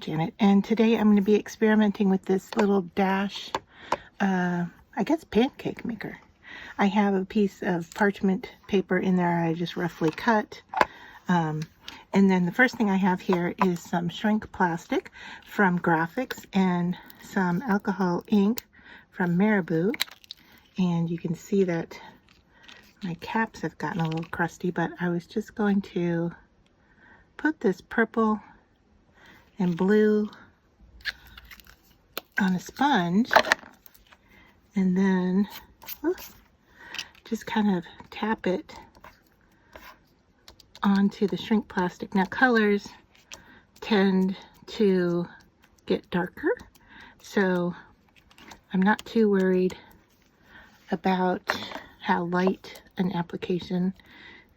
Janet, and today I'm going to be experimenting with this little dash, I guess pancake maker. I have a piece of parchment paper in there I just roughly cut, and then the first thing I have here is some shrink plastic from Graphics and some alcohol ink from Marabou, and you can see that my caps have gotten a little crusty, but I was just going to put this purple and blue on a sponge and then just kind of tap it onto the shrink plastic. Now colors tend to get darker, so I'm not too worried about how light an application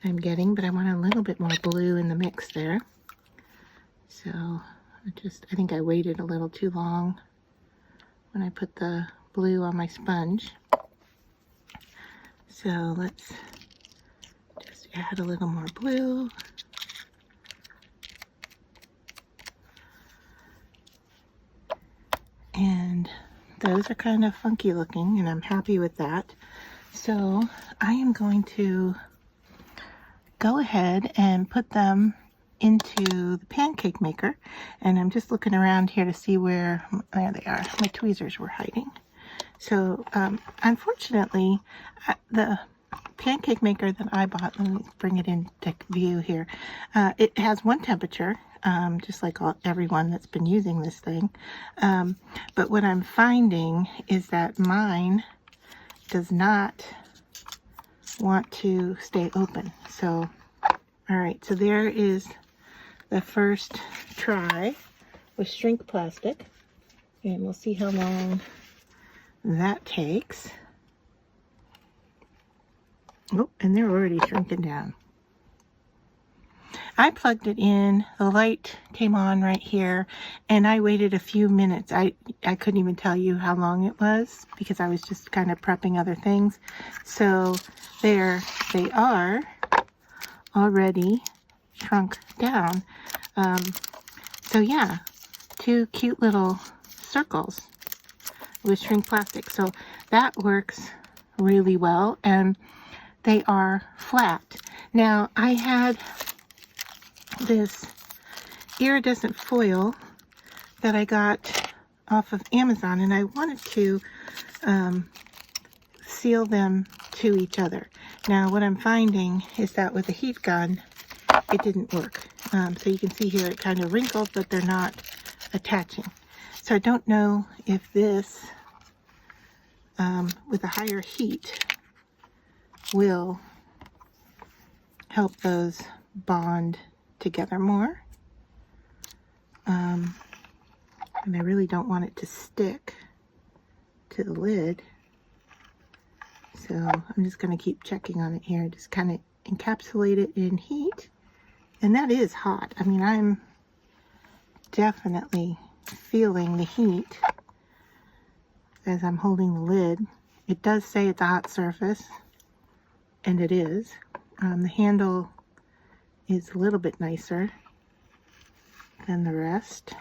I'm getting, but I want a little bit more blue in the mix there. So I think I waited a little too long when I put the blue on my sponge. So let's just add a little more blue. And those are kind of funky looking, and I'm happy with that. So I am going to go ahead and put them into the pancake maker, and I'm just looking around here to see where, there they are, my tweezers were hiding. So unfortunately the pancake maker that I bought, let me bring it into view here, it has one temperature, just like everyone that's been using this thing, but what I'm finding is that mine does not want to stay open. So all right, so there is the first try with shrink plastic, and we'll see how long that takes. Oh, and they're already shrinking down. I plugged it in, the light came on right here, and I waited a few minutes. I couldn't even tell you how long it was because I was just kind of prepping other things. So there they are, already shrunk down. So yeah, two cute little circles with shrink plastic. So that works really well, and they are flat. Now I had this iridescent foil that I got off of Amazon, and I wanted to seal them to each other. Now what I'm finding is that with a heat gun it didn't work. So you can see here it kind of wrinkled, but they're not attaching. So I don't know if this with a higher heat will help those bond together more. And I really don't want it to stick to the lid. So I'm just going to keep checking on it here, just kind of encapsulate it in heat. And that is hot. I mean, I'm definitely feeling the heat as I'm holding the lid. It does say it's a hot surface, and it is. The handle is a little bit nicer than the rest.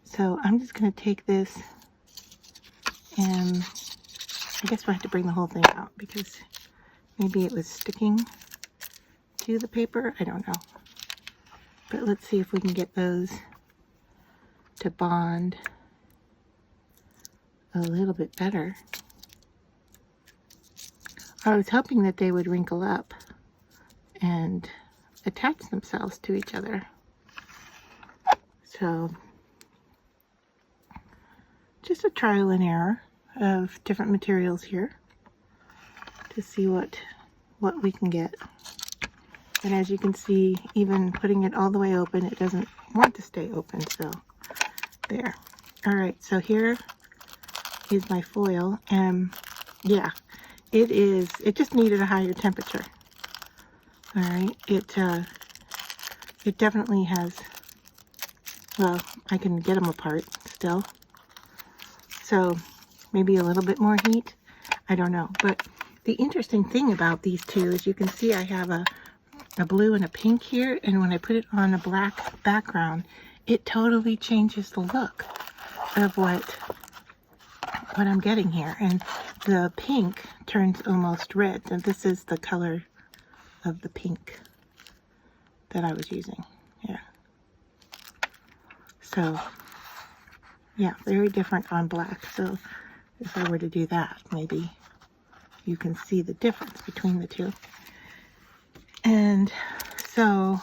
So I'm just going to take this, and I guess we'll have to bring the whole thing out because maybe it was sticking to the paper. I don't know. But let's see if we can get those to bond a little bit better. I was hoping that they would wrinkle up and attach themselves to each other. So just a trial and error of different materials here to see what we can get. And as you can see, even putting it all the way open, it doesn't want to stay open. So there. All right, so here is my foil, and yeah, it just needed a higher temperature. All right, it definitely has, well, I can get them apart still. So maybe a little bit more heat, I don't know. But the interesting thing about these two is you can see I have a blue and a pink here, and when I put it on a black background, it totally changes the look of what I'm getting here. And the pink turns almost red. And this is the color of the pink that I was using. Yeah. So, yeah, very different on black. So if I were to do that, maybe you can see the difference between the two. And so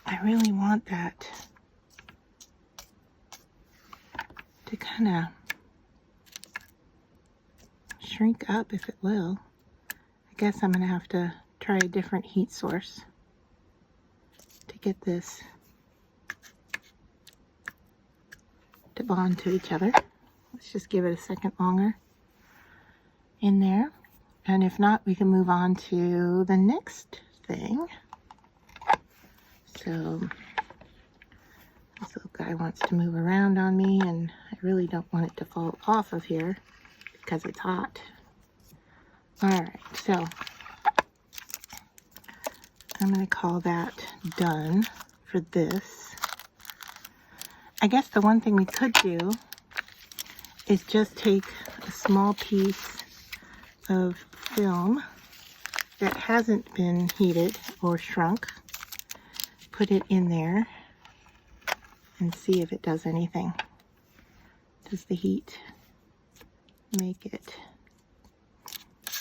I really want that to kind of shrink up, if it will. I guess I'm going to have to try a different heat source to get this to bond to each other. Let's just give it a second longer in there. And if not, we can move on to the next thing. So this little guy wants to move around on me, and I really don't want it to fall off of here because it's hot. Alright, so I'm going to call that done for this. I guess the one thing we could do is just take a small piece of film that hasn't been heated or shrunk, put it in there, and see if it does anything. Does the heat make it?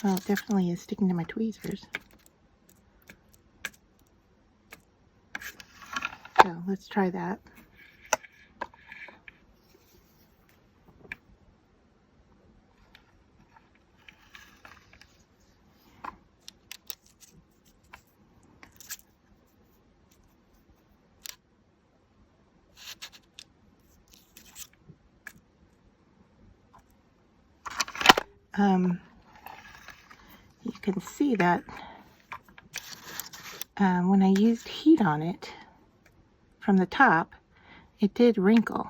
Well, it definitely is sticking to my tweezers. So let's try that. You can see that when I used heat on it from the top, it did wrinkle.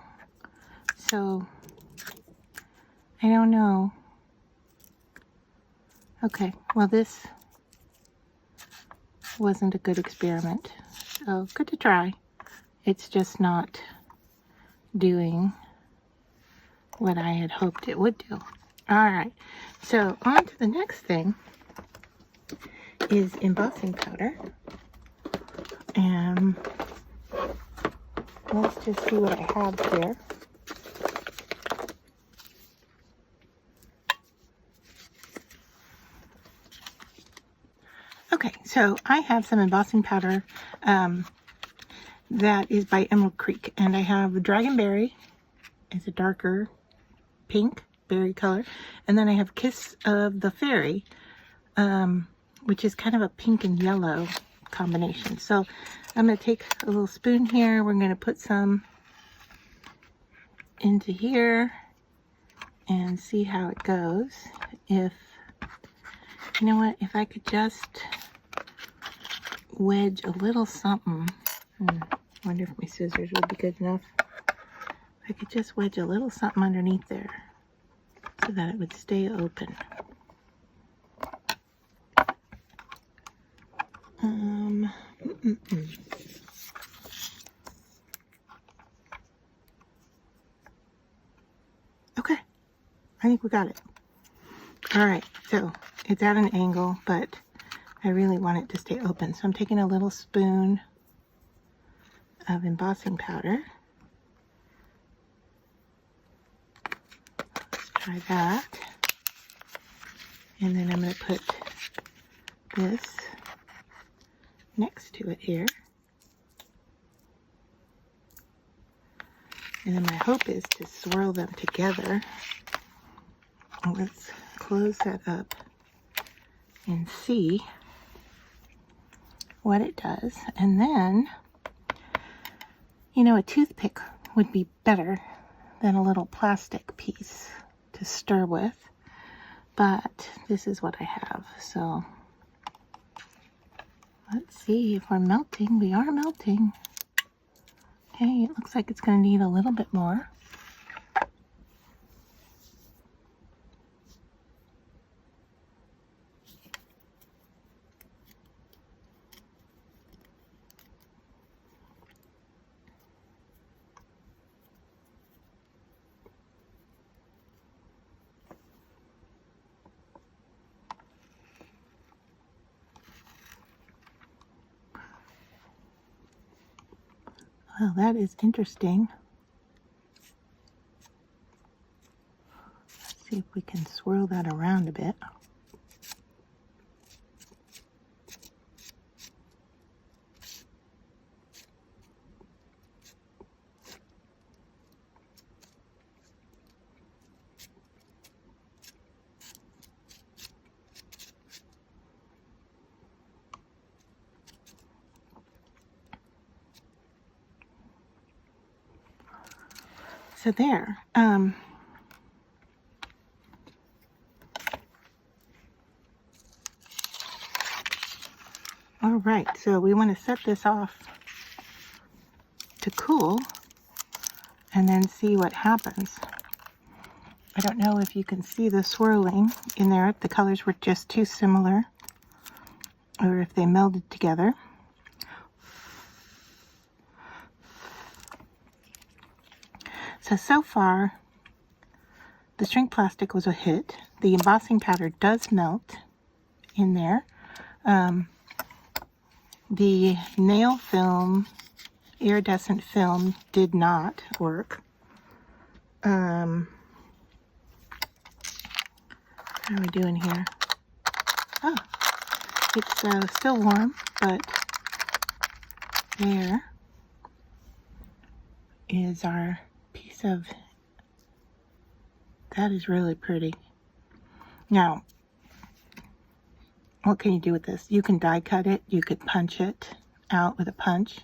So I don't know. Okay, well, this wasn't a good experiment. So good to try. It's just not doing what I had hoped it would do. Alright, so on to the next thing is embossing powder. And let's just see what I have here. Okay, so I have some embossing powder that is by Emerald Creek, and I have Dragonberry. It's a darker pink berry color, and then I have Kiss of the Fairy, which is kind of a pink and yellow combination. So I'm going to take a little spoon here. We're going to put some into here and see how it goes. If, you know what, if I could just wedge a little something, wonder if my scissors would be good enough. If I could just wedge a little something underneath there so that it would stay open. Okay, I think we got it. Alright, so it's at an angle, but I really want it to stay open. So I'm taking a little spoon of embossing powder. Let's try that. And then I'm going to put this next to it here. And then my hope is to swirl them together. Let's close that up and see what it does. And then, you know, a toothpick would be better than a little plastic piece to stir with. But this is what I have. So let's see if we're melting. We are melting. Okay, it looks like it's going to need a little bit more. Well, that is interesting. Let's see if we can swirl that around a bit. So there. All right, so we want to set this off to cool and then see what happens. I don't know if you can see the swirling in there, if the colors were just too similar or if they melded together. So far, the shrink plastic was a hit. The embossing powder does melt in there. The nail film, iridescent film, did not work. How are we doing here? Oh, it's still warm, but there is our piece of, that is really pretty. Now, what can you do with this? You can die cut it, you could punch it out with a punch.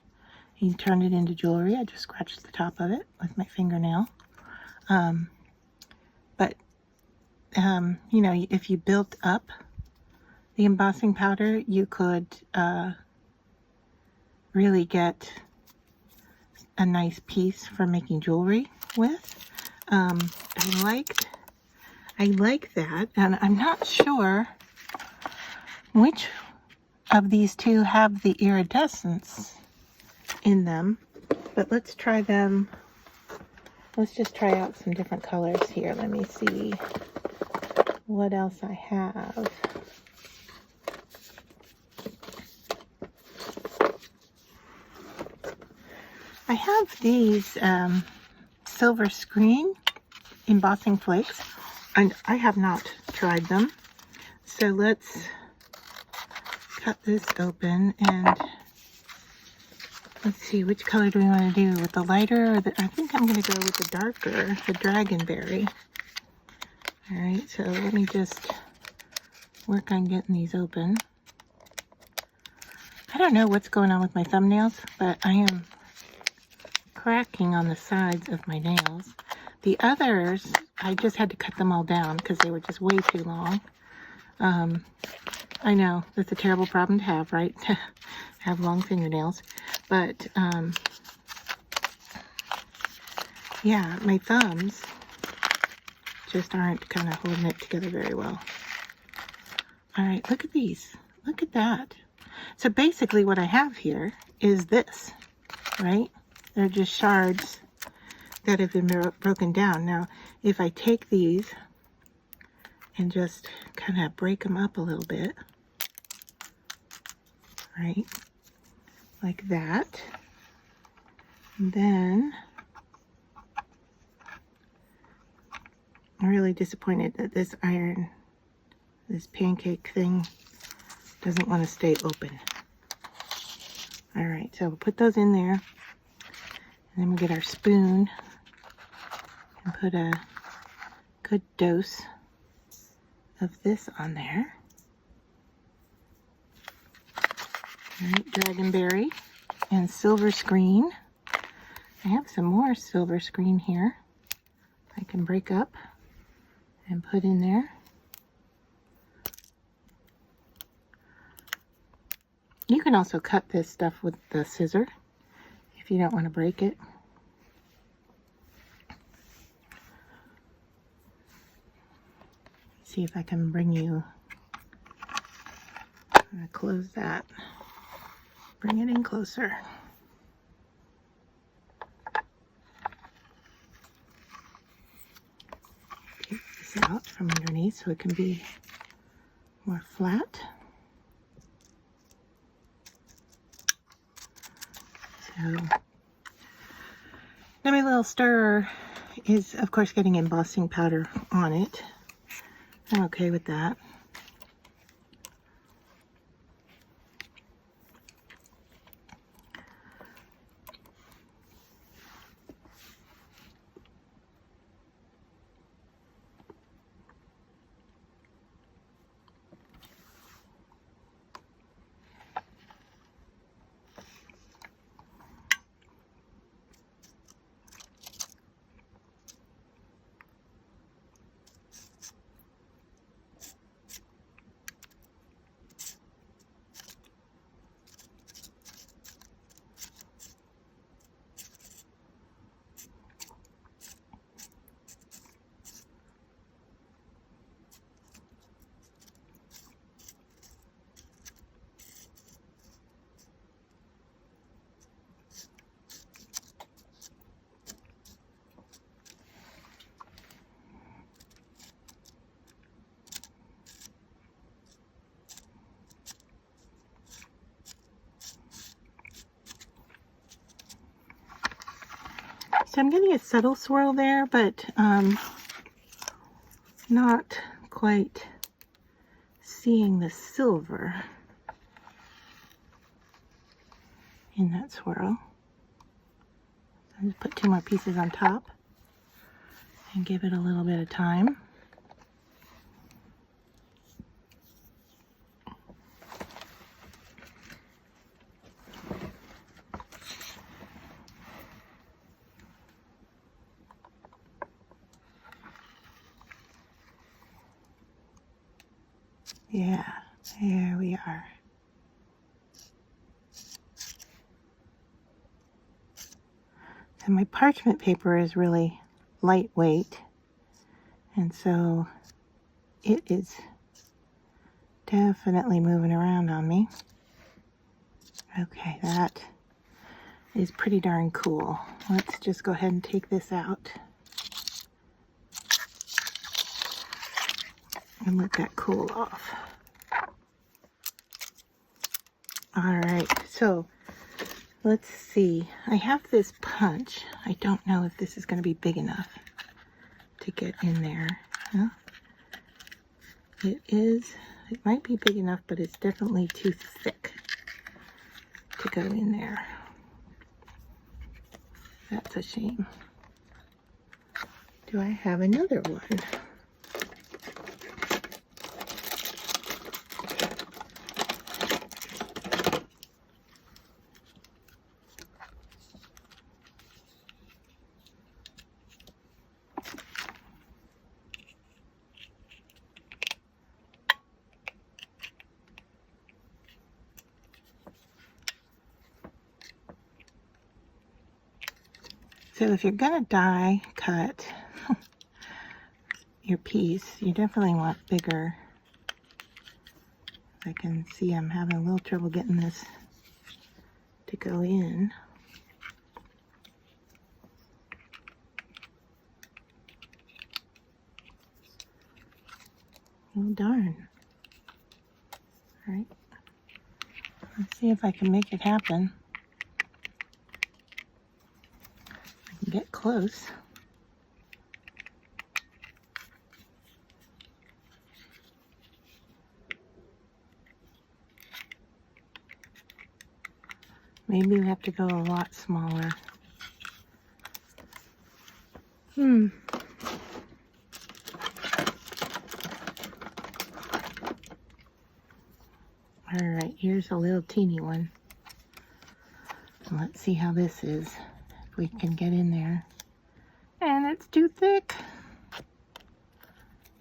You can turn it into jewelry. I just scratched the top of it with my fingernail. You know, if you built up the embossing powder, you could really get a nice piece for making jewelry with. I like that, and I'm not sure which of these two have the iridescence in them, but let's try them. Let's just try out some different colors here. Let me see what else I have. I have these silver screen embossing flakes, and I have not tried them. So let's cut this open and let's see, which color do we want to do? With the lighter, or I think I'm going to go with the darker, the dragonberry. All right, so let me just work on getting these open. I don't know what's going on with my thumbnails, but I am cracking on the sides of my nails. The others, I just had to cut them all down because they were just way too long. I know, that's a terrible problem to have, right? Have long fingernails. But, yeah, my thumbs just aren't kind of holding it together very well. All right, look at these. Look at that. So basically what I have here is this, right? They're just shards that have been broken down. Now, if I take these and just kind of break them up a little bit, right? Like that. And then I'm really disappointed that this pancake thing doesn't want to stay open. All right, so we'll put those in there. And then we'll get our spoon and put a good dose of this on there. All right, dragonberry and silver screen. I have some more silver screen here I can break up and put in there. You can also cut this stuff with the scissor if you don't want to break it. See if I can bring you, I'm going to close that, bring it in closer. Take this out from underneath so it can be more flat. So little stirrer is, of course, getting embossing powder on it. I'm okay with that. So I'm getting a subtle swirl there, but not quite seeing the silver in that swirl. So I'll just put 2 more pieces on top and give it a little bit of time. Yeah, there we are. And my parchment paper is really lightweight, and so it is definitely moving around on me. Okay, that is pretty darn cool. Let's just go ahead and take this out and let that cool off. All right, so let's see. I have this punch. I don't know if this is going to be big enough to get in there. Huh? It is. It might be big enough, but it's definitely too thick to go in there. That's a shame. Do I have another one? So if you're gonna die cut your piece, you definitely want bigger. I can see I'm having a little trouble getting this to go in. Oh darn. All right, let's see if I can make it happen. Get close. Maybe we have to go a lot smaller. All right, here's a little teeny one. Let's see how this is. If we can get in there. And it's too thick.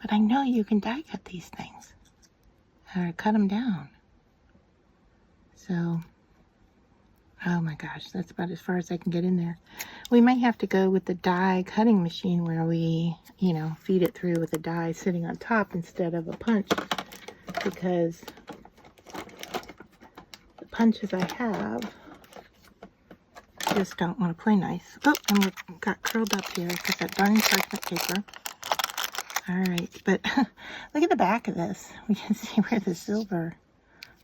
But I know you can die cut these things. Or cut them down. So, oh my gosh, that's about as far as I can get in there. We might have to go with the die cutting machine where we, you know, feed it through with a die sitting on top instead of a punch. Because the punches I have just don't want to play nice. Oh, and we got curled up here because that darn parchment paper. All right, but look at the back of this. We can see where the silver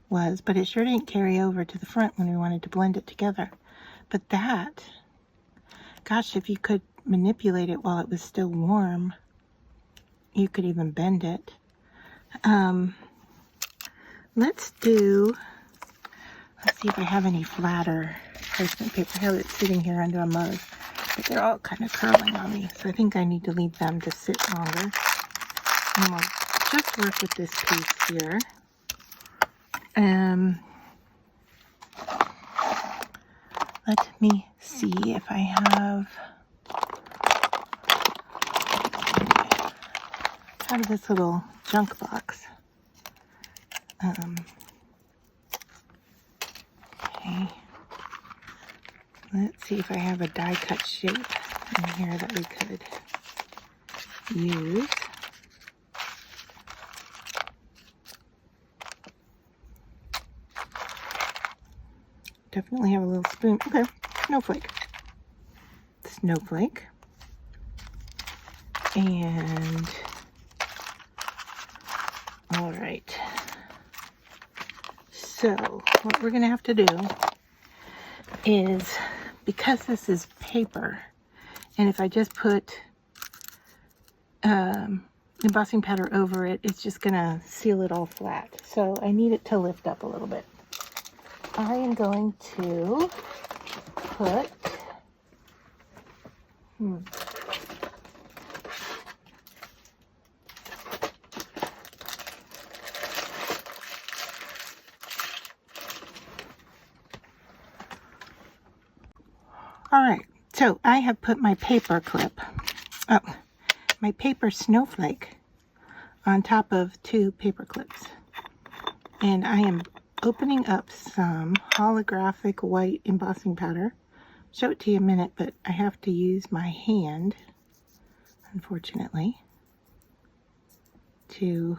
was, but it sure didn't carry over to the front when we wanted to blend it together. But that Gosh, if you could manipulate it while it was still warm, you could even bend it. Let's see if I have any flatter parchment paper. I have it sitting here under a mug, but they're all kind of curling on me, so I think I need to leave them to sit longer. And we'll just work with this piece here. Let me see if I have out of this little junk box. Okay. Let's see if I have a die cut shape in here that we could use. Definitely have a little spoon. Okay, snowflake. Snowflake. And all right. So what we're going to have to do is, because this is paper, and if I just put embossing powder over it, it's just going to seal it all flat. So I need it to lift up a little bit. I am going to put all right, so I have put my paper clip, my paper snowflake on top of 2 paper clips. And I am opening up some holographic white embossing powder. Show it to you in a minute, but I have to use my hand, unfortunately, to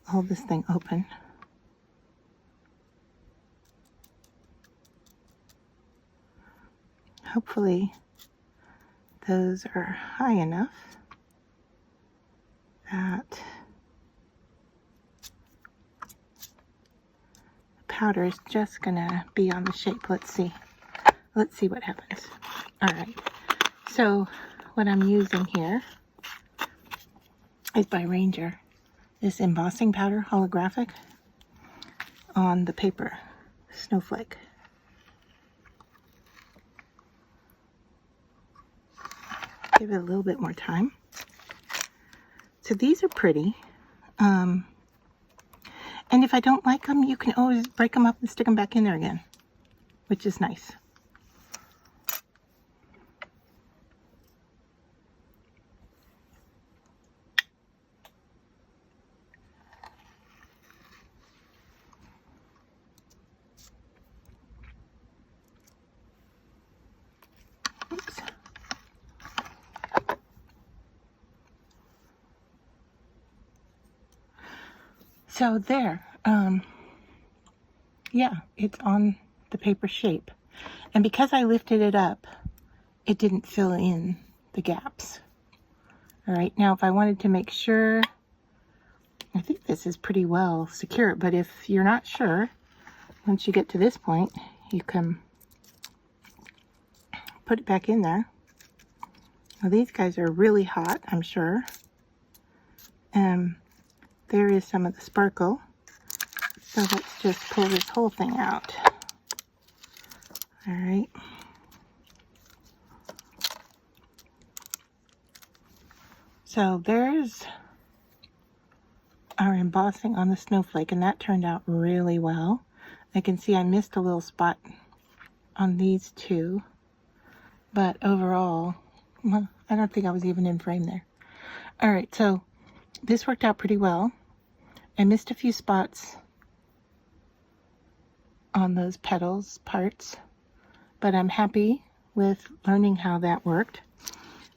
hold this thing open. Hopefully those are high enough that the powder is just gonna be on the shape. Let's see what happens. All right, so what I'm using here is by Ranger, this embossing powder, holographic, on the paper snowflake. Give it a little bit more time. So these are pretty. And if I don't like them, you can always break them up and stick them back in there again, which is nice. Oops. So there, yeah, it's on the paper shape. And because I lifted it up, it didn't fill in the gaps. All right, now if I wanted to make sure, I think this is pretty well secure, but if you're not sure, once you get to this point, you can put it back in there. Now these guys are really hot, I'm sure. There is some of the sparkle. So let's just pull this whole thing out. All right. So there's our embossing on the snowflake, and that turned out really well. I can see I missed a little spot on these 2, but overall, well, I don't think I was even in frame there. All right, so this worked out pretty well. I missed a few spots on those petals parts, but I'm happy with learning how that worked.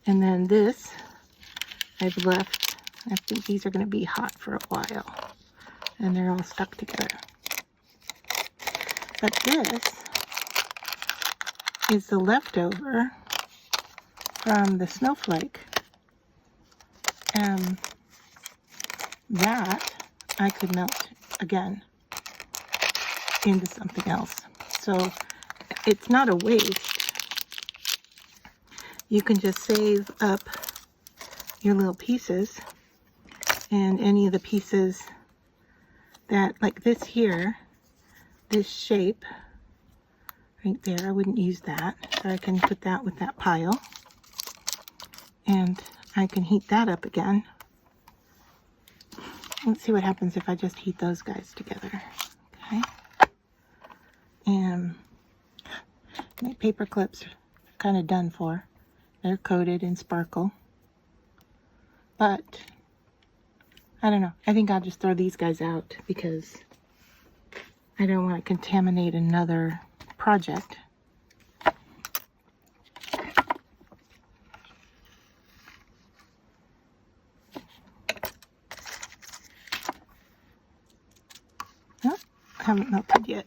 And then this I've left. I think these are going to be hot for a while, and they're all stuck together. But this is the leftover from the snowflake, and that I could melt again into something else. So it's not a waste. You can just save up your little pieces, and any of the pieces that, like this here, this shape right there, I wouldn't use that, so I can put that with that pile, and I can heat that up again. Let's see what happens if I just heat those guys together. Okay, and my paper clips are kind of done for. They're coated in sparkle, but I don't know. I think I'll just throw these guys out because I don't want to contaminate another project. Oh, haven't melted yet.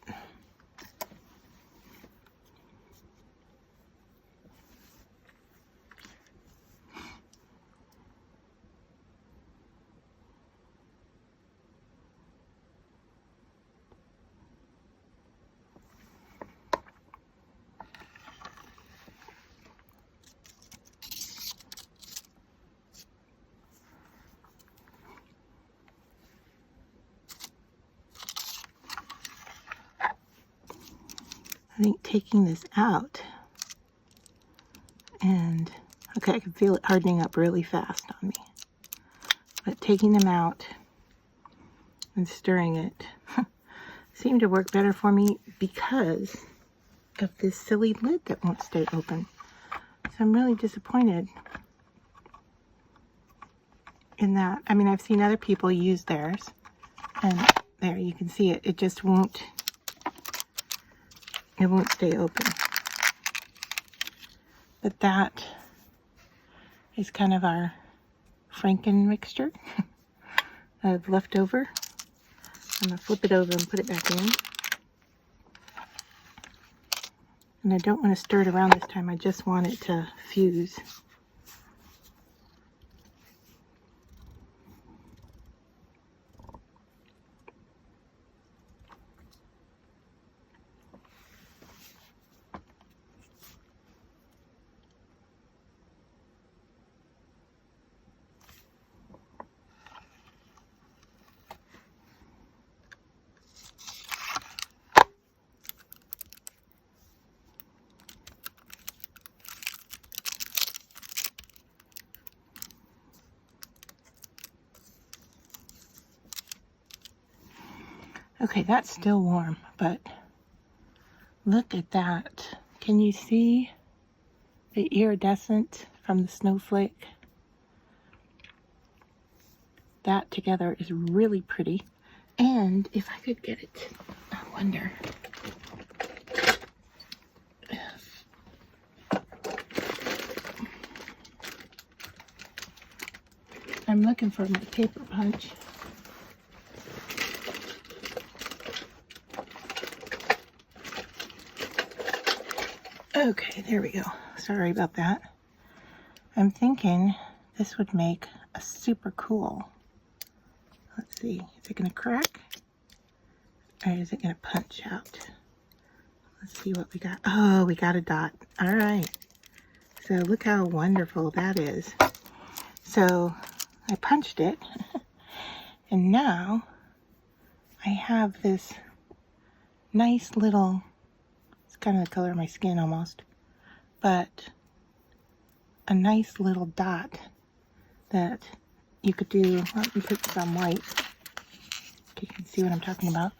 I think taking this out, and okay, I can feel it hardening up really fast on me, but taking them out and stirring it seemed to work better for me because of this silly lid that won't stay open. So I'm really disappointed in that. I mean, I've seen other people use theirs, and there you can see it. It just won't, it won't stay open. But that is kind of our Franken mixture of leftover. I'm going to flip it over and put it back in. And I don't want to stir it around this time. I just want it to fuse. Okay, that's still warm, but look at that. Can you see the iridescent from the snowflake? That together is really pretty. And if I could get it, I wonder. I'm looking for my paper punch. Okay, there we go. Sorry about that. I'm thinking this would make a super cool. Let's see, is it gonna crack? Or is it gonna punch out? Let's see what we got. Oh, we got a dot. All right. So look how wonderful that is. So I punched it, and now I have this nice little, it's kind of the color of my skin almost, but a nice little dot that you could do. Let me put some white so you can see what I'm talking about.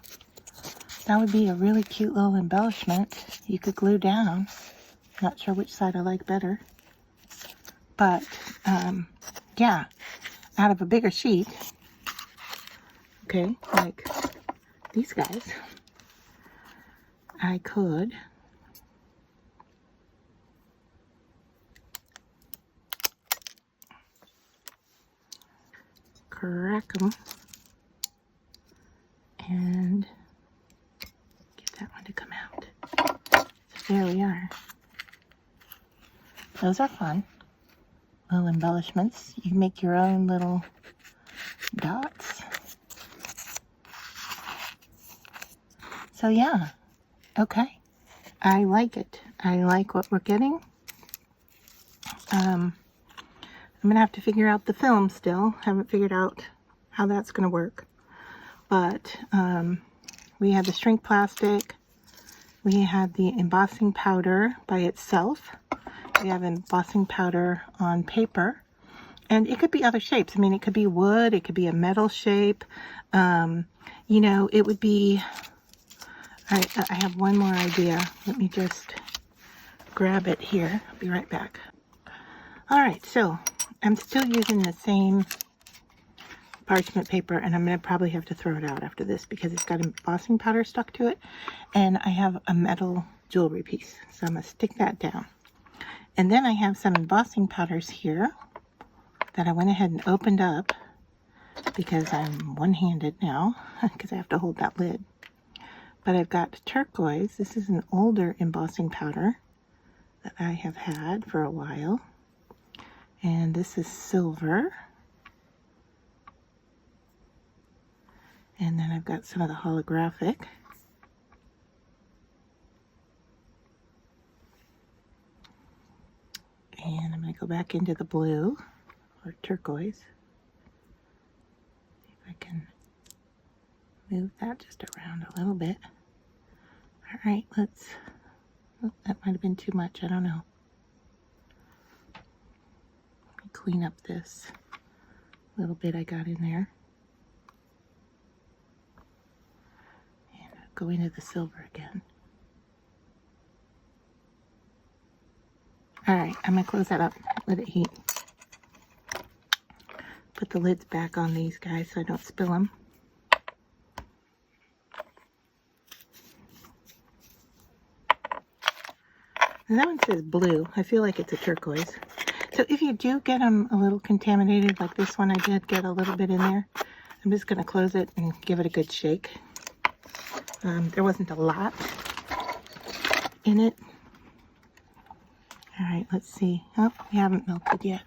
That would be a really cute little embellishment you could glue down. Not sure which side I like better, but yeah, out of a bigger sheet, okay, like these guys, I could crack them and get that one to come out. So there we are. Those are fun. Little embellishments. You can make your own little dots. So yeah, okay. I like it. I like what we're getting. I'm going to have to figure out the film still. Haven't figured out how that's going to work. But we had the shrink plastic. We had the embossing powder by itself. We have embossing powder on paper. And it could be other shapes. I mean, it could be wood. It could be a metal shape. You know, it would be... I have one more idea. Let me just grab it here. I'll be right back. All right, so I'm still using the same parchment paper, and I'm going to probably have to throw it out after this because it's got embossing powder stuck to it, and I have a metal jewelry piece. So I'm going to stick that down. And then I have some embossing powders here that I went ahead and opened up because I'm one-handed now because I have to hold that lid. But I've got turquoise. This is an older embossing powder that I have had for a while. And this is silver. And then I've got some of the holographic. And I'm going to go back into the blue or turquoise. See if I can move that just around a little bit. All right, let's, oh, that might have been too much. I don't know. Let me clean up this little bit I got in there. And go into the silver again. All right, I'm going to close that up, let it heat. Put the lids back on these guys so I don't spill them. And that one says blue. I feel like it's a turquoise. So if you do get them a little contaminated, like this one I did get a little bit in there, I'm just going to close it and give it a good shake. There wasn't a lot in it. All right, let's see. Oh, we haven't melted yet.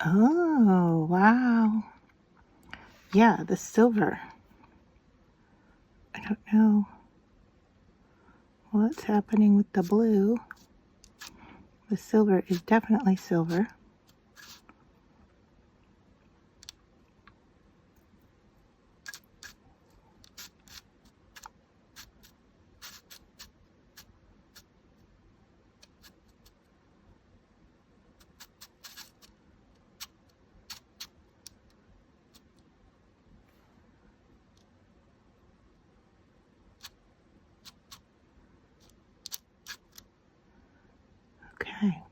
Oh, wow. Yeah, the silver. I don't know what's happening with the blue. The silver is definitely silver. Okay.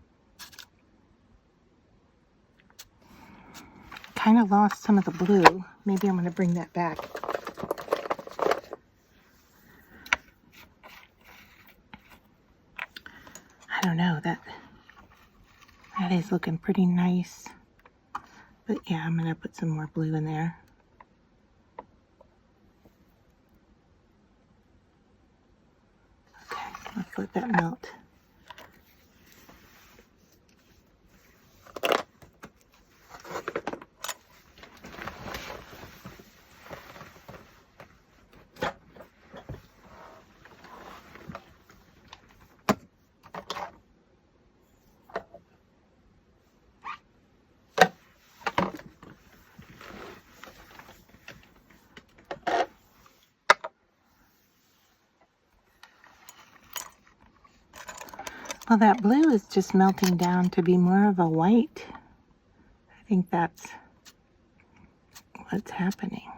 Kind of lost some of the blue. Maybe I'm going to bring that back. I don't know, that is looking pretty nice. But yeah, I'm going to put some more blue in there. Okay, let's let that melt. Well, that blue is just melting down to be more of a white. I think that's what's happening.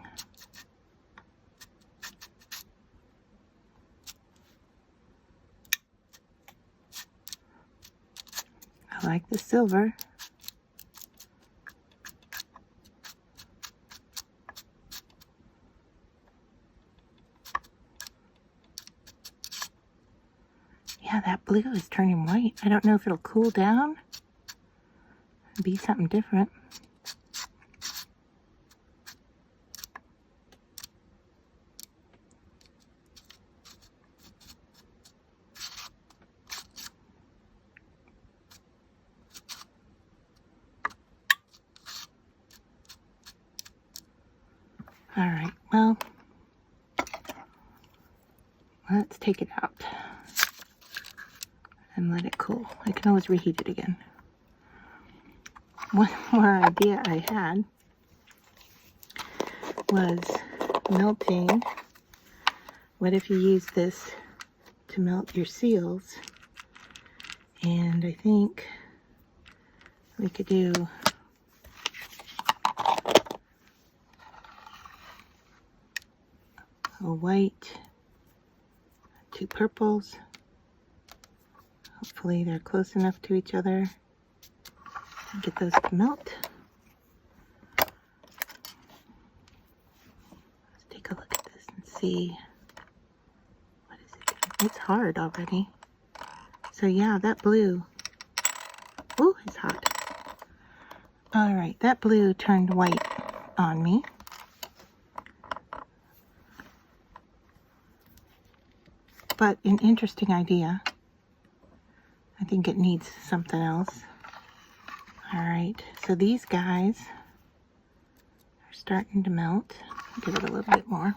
I like the silver. Yeah, that blue is turning white. I don't know if it'll cool down and be something different. All right, well, let's take it out and let it cool. I can always reheat it again. One more idea I had was melting. What if you use this to melt your seals? And I think we could do a white, 2 purples. Hopefully they're close enough to each other to get those to melt. Let's take a look at this and see. What is it doing? It's hard already. So yeah, that blue. Ooh, it's hot. All right, that blue turned white on me. But an interesting idea. I think it needs something else. All right, so these guys are starting to melt. Give it a little bit more.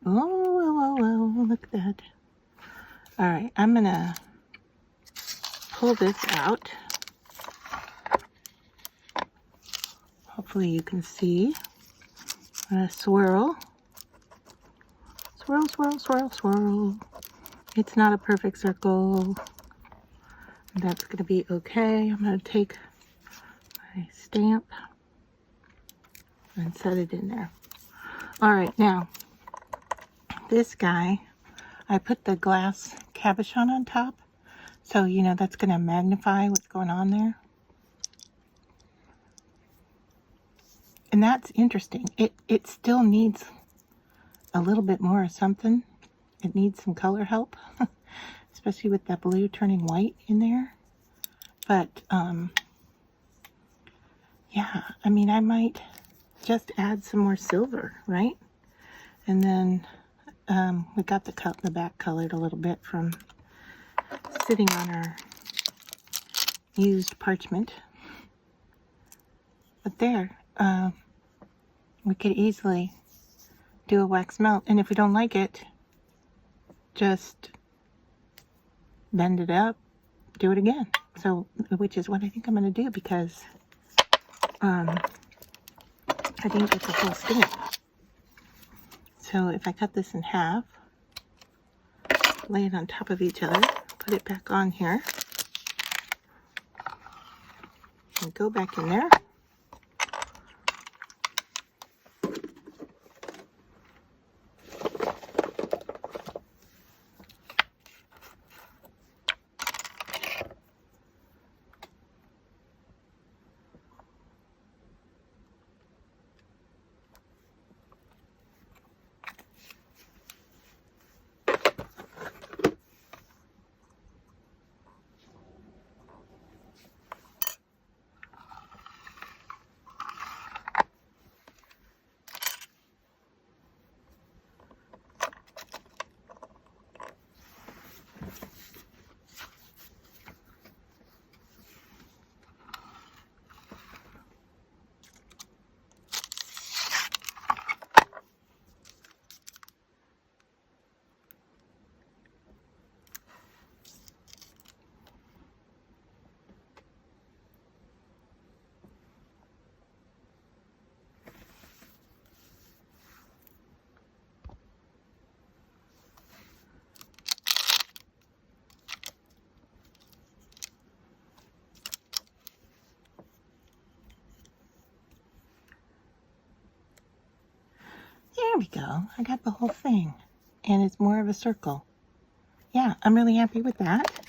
Oh, look at that. All right, I'm gonna pull this out. Hopefully you can see. I'm gonna swirl. Swirl, swirl, swirl, swirl. It's not a perfect circle. That's gonna be okay. I'm gonna take my stamp and set it in there. All right, now this guy, I put the glass cabochon on top, so you know that's gonna magnify what's going on there. And that's interesting. It still needs a little bit more of something. It needs some color help, especially with that blue turning white in there. But yeah, I mean, I might just add some more silver, right? And then we got the back colored a little bit from sitting on our used parchment. But there, we could easily do a wax melt. And if we don't like it, just bend it up, do it again. So, which is what I think I'm going to do, because I didn't get the whole stamp. So if I cut this in half, lay it on top of each other, put it back on here, and go back in there. There we go. I got the whole thing. And it's more of a circle. Yeah, I'm really happy with that.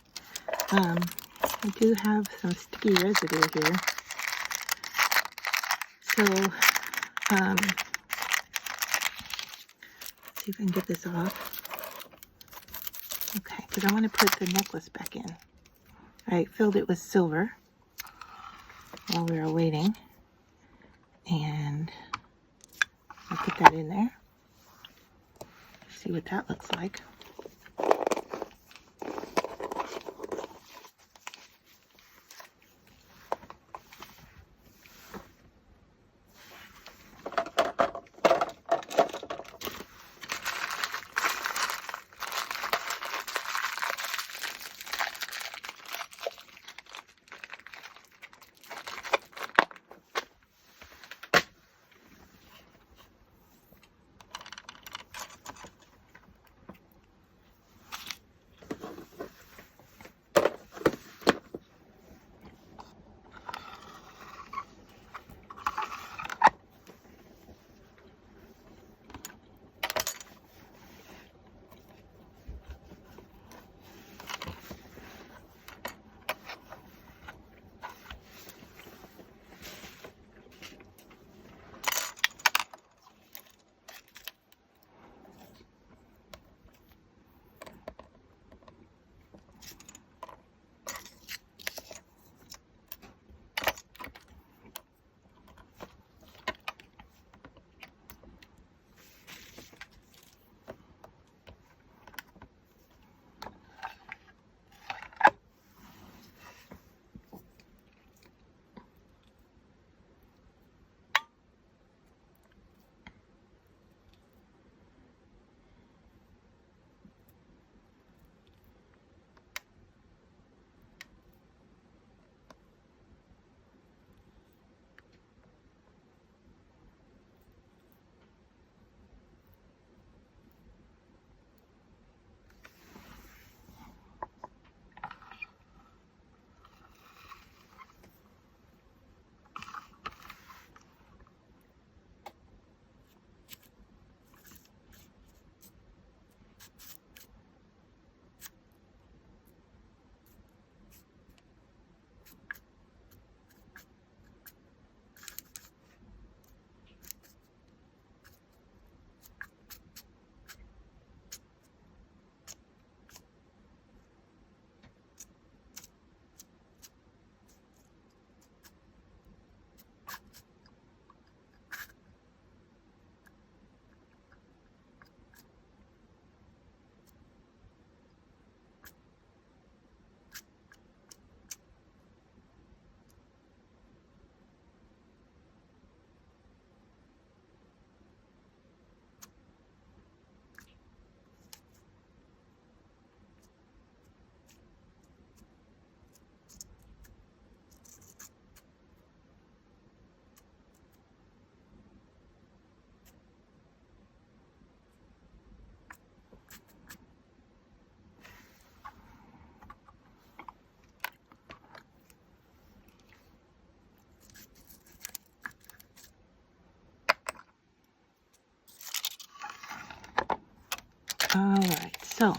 I do have some sticky residue here. So, let's see if I can get this off. Okay, because I want to put the necklace back in. I filled it with silver while we were waiting. And I'll put that in there. See what that looks like. All right, so